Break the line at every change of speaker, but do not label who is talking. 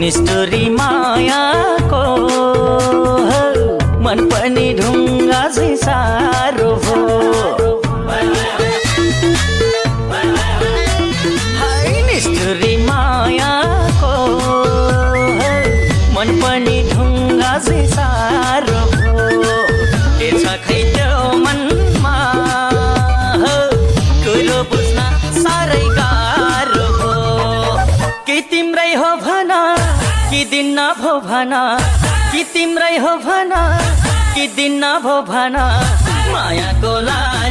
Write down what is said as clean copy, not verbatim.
निष्ठुरी मायाको मन पनि ढुङ्गा झै सारो भो निष्ठुरी मायाको मन पनि ढुङ्गा झै सारो भो के छ खै त्यो मनमा कुरो बुझ्न साह्रै गाह्रो भो कि तिम्रै हो भना कि दिन्न भो भना कि तिम्रै हो भना कि दिन्न भो भना मायाको लागि